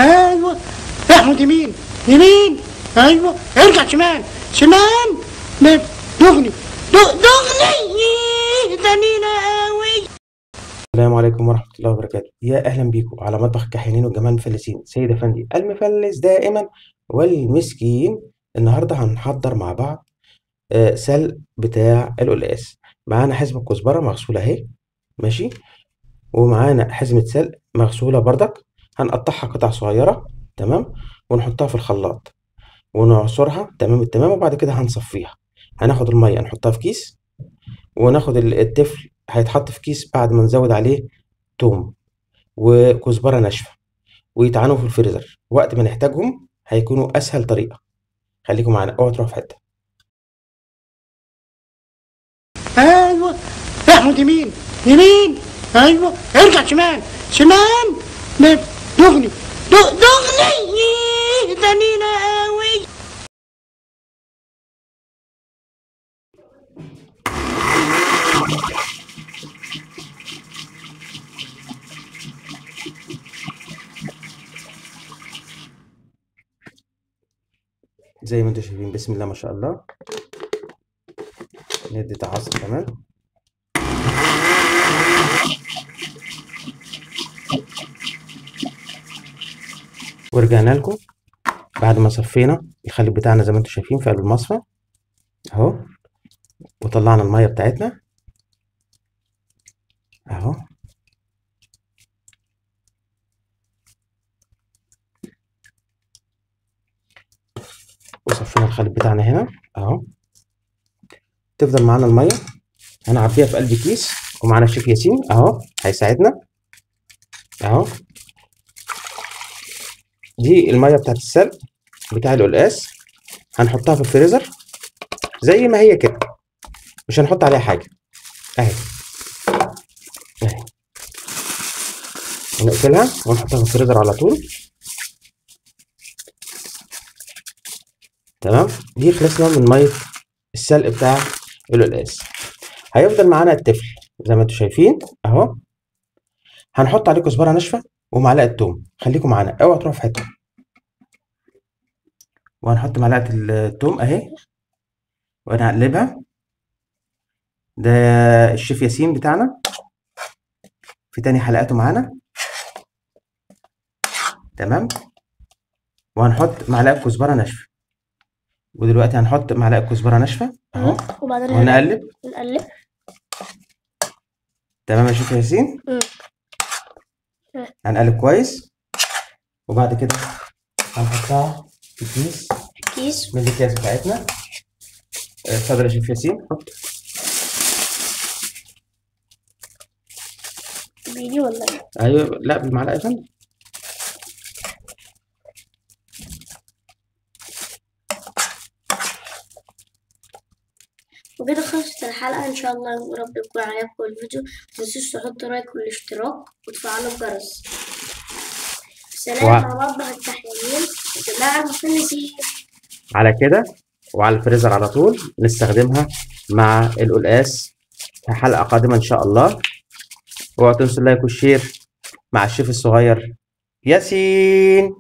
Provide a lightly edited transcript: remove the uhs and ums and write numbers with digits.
ايوه احمد يمين يمين، ايوه ارجع شمال شمال، دغني جميلة قوي. السلام عليكم ورحمة الله وبركاته. يا أهلا بيكم على مطبخ الكحيانين والجمال المفلسين. سيد أفندي المفلس دائما والمسكين. النهاردة هنحضر مع بعض سلق بتاع القلقاس. معانا حزمة كزبرة مغسولة اهي، ماشي، ومعانا حزمة سلق مغسولة بردك. هنقطعها قطع صغيرة، تمام، ونحطها في الخلاط ونعصرها تمام التمام، وبعد كده هنصفيها. هناخد المية نحطها في كيس، وناخد التفل هيتحط في كيس بعد ما نزود عليه توم وكزبرة ناشفة، ويتعانوا في الفريزر وقت ما نحتاجهم. هيكونوا أسهل طريقة. خليكم معانا، اوعوا تروحوا في حتة. ايوه احمد يمين يمين، ايوه ارجع شمال شمال، دغني جميلة قوي. زي ما انتم شايفين، بسم الله ما شاء الله. ندي تعصر كمان. ورجعنا لكم بعد ما صفينا الخليط بتاعنا زي ما انتم شايفين في قلب المصفى اهو، وطلعنا المية بتاعتنا اهو. وصفينا الخليط بتاعنا هنا اهو. تفضل معانا المية هنعبيها في قلب كيس، ومعانا الشيف ياسين اهو هيساعدنا اهو. دي المية بتاعت السلق بتاع القلقاس، هنحطها في الفريزر زي ما هي كده، مش هنحط عليها حاجة اهي اهي. ونقفلها ونحطها في الفريزر على طول، تمام. دي خلصنا من مية السلق بتاع القلقاس. هيفضل معانا التفل زي ما انتم شايفين اهو. هنحط عليه كزبرة ناشفة ومعلقة توم. خليكم معانا، اوعوا تروحوا في حتة. وهنحط معلقة التوم اهي وهنقلبها. ده الشيف ياسين بتاعنا في تاني حلقاته معانا، تمام. وهنحط معلقة كزبرة ناشفة، ودلوقتي هنحط معلقة كزبرة ناشفة اهو، وبعدين ونقلب. نقلب. تمام يا شيف ياسين. هنقلب كويس، وبعد كده هنحطها في كيس من الاكياس بتاعتنا. اتفضل يا شيف ياسين، حط. بإيدي ولا ايه؟ ايوه، لا بالمعلقة يا فندم. وكده خلصت الحلقة إن شاء الله. يا رب يكون عجبكم الفيديو. متنسوش تحطوا لايك والاشتراك وتفعلوا الجرس. سلام على مطبخ الكحيانين والجماعة المفلسين. على كده وعلى الفريزر على طول نستخدمها مع القلقاس في حلقة قادمة إن شاء الله. اوعوا تنسوا اللايك والشير مع الشيف الصغير ياسين.